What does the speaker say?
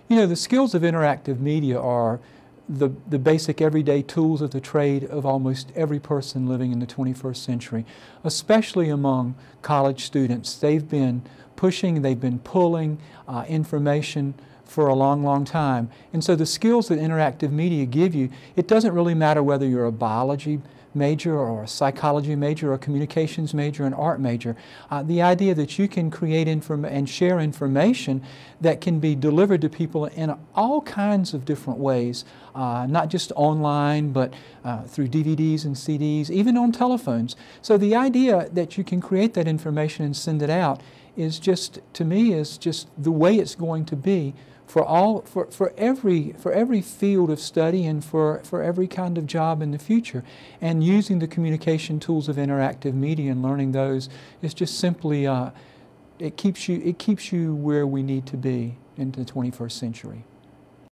You know, the skills of interactive media are the basic everyday tools of the trade of almost every person living in the 21st century, especially among college students. They've been pushing, they've been pulling information for a long, long time. And so the skills that interactive media give you, it doesn't really matter whether you're a biology major or a psychology major or a communications major or an art major. The idea that you can create and share information that can be delivered to people in all kinds of different ways, not just online, but through DVDs and CDs, even on telephones. So the idea that you can create that information and send it out is just, to me, is just the way it's going to be for every field of study and for every kind of job in the future. And using the communication tools of interactive media and learning those is just simply, it keeps you where we need to be in the 21st century.